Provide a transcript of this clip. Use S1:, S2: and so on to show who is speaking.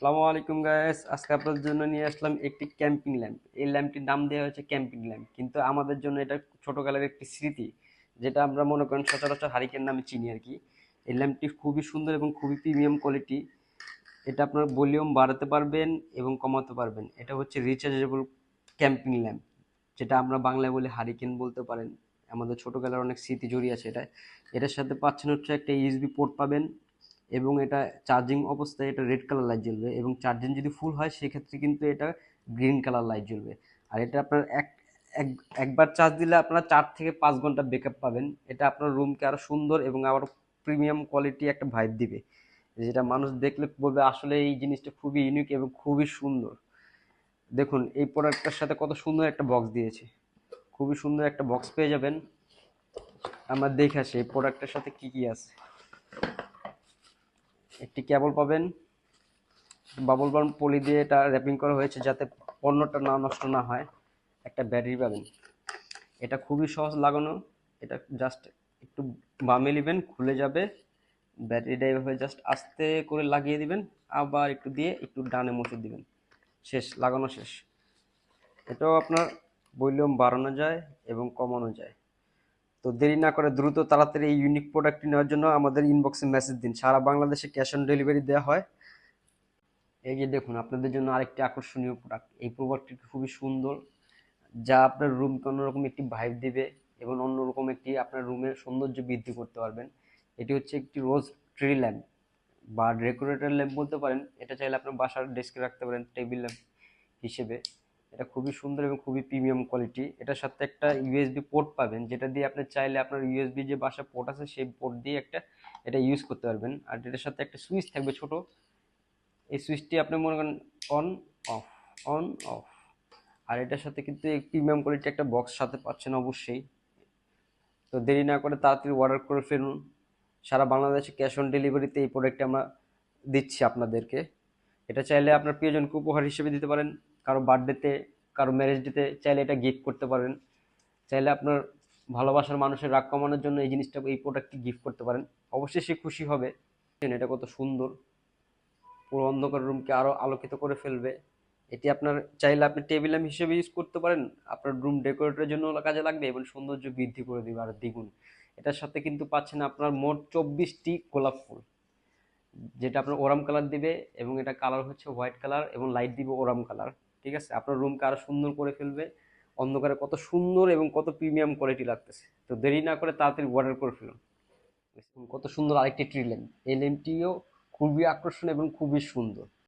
S1: আসসালামু আলাইকুম গাইস, আজকে আপনাদের জন্য নিয়ে আসলাম একটি ক্যাম্পিং ল্যাম্প। এই ল্যাম্পটির নাম দেওয়া হয়েছে ক্যাম্পিং ল্যাম্প, কিন্তু আমাদের জন্য এটা ছোটকালের একটি স্মৃতি, যেটা আমরা মনে করেন সচরাচর হারিকেন নামে চিনি আর কি। এই ল্যাম্পটি খুবই সুন্দর এবং খুবই প্রিমিয়াম কোয়ালিটি। এটা আপনার ভলিউম বাড়াতে পারবেন এবং কমাতে পারবেন। এটা হচ্ছে রিচার্জেবল ক্যাম্পিং ল্যাম্প, যেটা আমরা বাংলায় বলি হারিকেন বলতে পারেন। আমাদের ছোটবেলার অনেক স্মৃতি জড়িয়ে আছে এটা। এটার সাথে পাচ্ছেন হচ্ছে একটা ইউএসবি পোর্ট পাবেন, এবং এটা চার্জিং অবস্থায় এটা রেড কালার লাইট জ্বলবে, এবং চার্জিং যদি ফুল হয় সেক্ষেত্রে কিন্তু এটা গ্রিন কালার লাইট জ্বলবে। আর এটা আপনার একবার চার্জ দিলে আপনারা 4 থেকে 5 ঘন্টা ব্যাকআপ পাবেন। এটা আপনার রুমকে আরো সুন্দর এবং আরো প্রিমিয়াম কোয়ালিটি একটা ভাইব দিবে, যেটা মানুষ দেখলে বলবে আসলে এই জিনিসটা খুবই ইউনিক এবং খুবই সুন্দর। দেখুন এই প্রোডাক্টটার সাথে কত সুন্দর একটা বক্স দিয়েছে, খুবই সুন্দর একটা বক্স পেয়ে যাবেন। আমরা দেখে আসি এই প্রোডাক্টের সাথে কি কি আছে। একটি কেবল পাবেন, বাবল বাম পলি দিয়ে এটা র্যাপিং করা হয়েছে যাতে পণ্যটা না নষ্ট না হয়। একটা ব্যাটারি পাবেন, এটা খুবই সহজ লাগানো। এটা জাস্ট একটু বামে নেবেন, খুলে যাবে। ব্যাটারিটা এভাবে জাস্ট আস্তে করে লাগিয়ে দিবেন, আবার একটু দিয়ে একটু ডানে মুছে দিবেন, শেষ, লাগানো শেষ। এটাও আপনার ভলিউম বাড়ানো যায় এবং কমানো যায়। তো দেরি না করে দ্রুত তাড়াতাড়ি এই ইউনিক প্রোডাক্টটি নেওয়ার জন্য আমাদের ইনবক্সে মেসেজ দিন। সারা বাংলাদেশে ক্যাশ অন ডেলিভারি দেওয়া হয়। এই যে দেখুন আপনাদের জন্য আরেকটি আকর্ষণীয় প্রোডাক্ট। এই প্রোডাক্টটি খুবই সুন্দর, যা আপনার রুমকে অন্যরকম একটি ভাইব দিবে এবং অন্যরকম একটি আপনার রুমের সৌন্দর্য বৃদ্ধি করতে পারবেন। এটি হচ্ছে একটি রোজ ট্রি ল্যাম্প বা ডেকোরেটর ল্যাম্প বলতে পারেন। এটা চাইলে আপনার বাসার ডেস্কে রাখতে পারেন টেবিল ল্যাম্প হিসেবে। এটা খুবই সুন্দর এবং খুবই প্রিমিয়াম কোয়ালিটি। এটার সাথে একটা ইউএসবি পোর্ট পাবেন, যেটা দিয়ে আপনি চাইলে আপনার ইউএসবি যে বাসায় পোর্ট আছে সেই পোর্ট দিয়ে একটা এটা ইউজ করতে পারবেন। আর এটার সাথে একটা সুইচ থাকবে ছোট, এই সুইচটি আপনি মনে করেন অন অফ, অন অফ। আর এটার সাথে কিন্তু এই প্রিমিয়াম কোয়ালিটি একটা বক্স সাথে পাচ্ছেন অবশ্যই। তো দেরি না করে তাড়াতাড়ি অর্ডার করে ফেলুন। সারা বাংলাদেশে ক্যাশ অন ডেলিভারিতে এই প্রোডাক্টটা আমরা দিচ্ছি আপনাদেরকে। এটা চাইলে আপনার প্রিয়জনকে উপহার হিসেবে দিতে পারেন, কারো বার্থডেতে, কারো ম্যারেজ ডেতে চাইলে এটা গিফট করতে পারেন। চাইলে আপনার ভালোবাসার মানুষের রাগ কমানোর জন্য এই জিনিসটা, এই প্রোডাক্টটি গিফট করতে পারেন। অবশ্যই সে খুশি হবে। এটা কত সুন্দর, পুরো অন্ধকার রুমকে আরো আলোকিত করে ফেলবে। এটি আপনার চাইলে আপনি টেবিল ল্যাম্প হিসেবে ইউজ করতে পারেন, আপনার রুম ডেকোরেটরের জন্য কাজে লাগবে এবং সৌন্দর্য বৃদ্ধি করে দিবে আর দ্বিগুণ। এটার সাথে কিন্তু পাচ্ছেন আপনার মোট 24টি গোলাপ ফুল, যেটা আপনার ওরাম কালার দিবে, এবং এটা কালার হচ্ছে হোয়াইট কালার এবং লাইট দিবে ওরাম কালার। ঠিক আছে, আপনার রুমকে আরো সুন্দর করে ফেলবে। অন্ধকারে কত সুন্দর এবং কত প্রিমিয়াম কোয়ালিটি লাগতেছে। তো দেরি না করে তাড়াতাড়ি অর্ডার করে ফেলুন। কত সুন্দর আরেকটি ট্রি ল্যাম্প, এই ল্যাম্পটিও খুবই আকর্ষণীয় এবং খুবই সুন্দর।